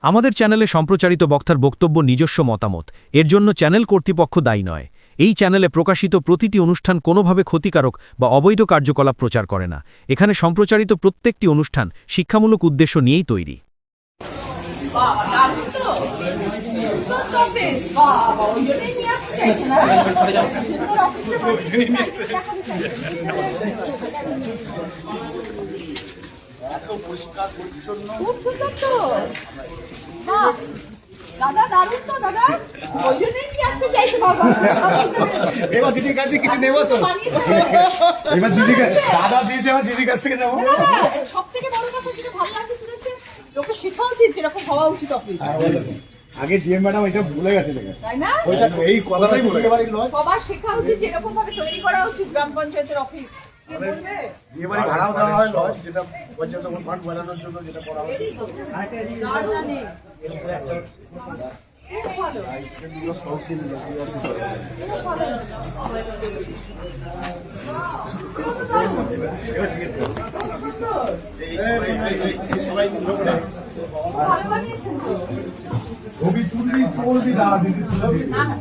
আমাদের চ্যানেলে সম্প্রচারিত বক্তার বক্তব্য নিজস্ব মতামত, এর জন্য চ্যানেল কর্তৃপক্ষ দায়ী নয়। এই চ্যানেলে প্রকাশিত প্রতিটি অনুষ্ঠান কোনোভাবে ক্ষতিকারক বা অবৈধ কার্যকলাপ প্রচার করে না। এখানে সম্প্রচারিত প্রত্যেকটি অনুষ্ঠান শিক্ষামূলক উদ্দেশ্য নিয়েই তৈরি। পরিষ্কার পরিচ্ছন্ন, খুব সুন্দর তো। দাদা দারুণ তো দাদা, ওই জন্যই নিয়ে আসতে চাইছে বাবা। এবার দিদির কাছে কিছু নেবো তো, এবার দিদির কাছে দাদা দিয়েছে, এবার দিদির কাছ থেকে নেবো। সব থেকে বড় কথা যেটা ভালো লাগছে শুনেছে, লোকে শেখা উচিত যেরকম হওয়া উচিত অফিস, আগে ডিএম ম্যাডাম এটা ভুলে গেছে, তাই না? এই কথাটাই বলে সবার শেখা উচিত যেরকম ভাবে তৈরি করা উচিত গ্রাম পঞ্চায়েতের অফিস। কে বলবে? এবারে ভাড়াও দেওয়া হয় লজ, যেটা পঞ্চায়েত ফান্ড বানানোর জন্য যেটা করা হয়। দারুণ নেই। খুব ভালো। ছবি তুলবি, চলবি, দাঁড়া দিদি তুলবি। না না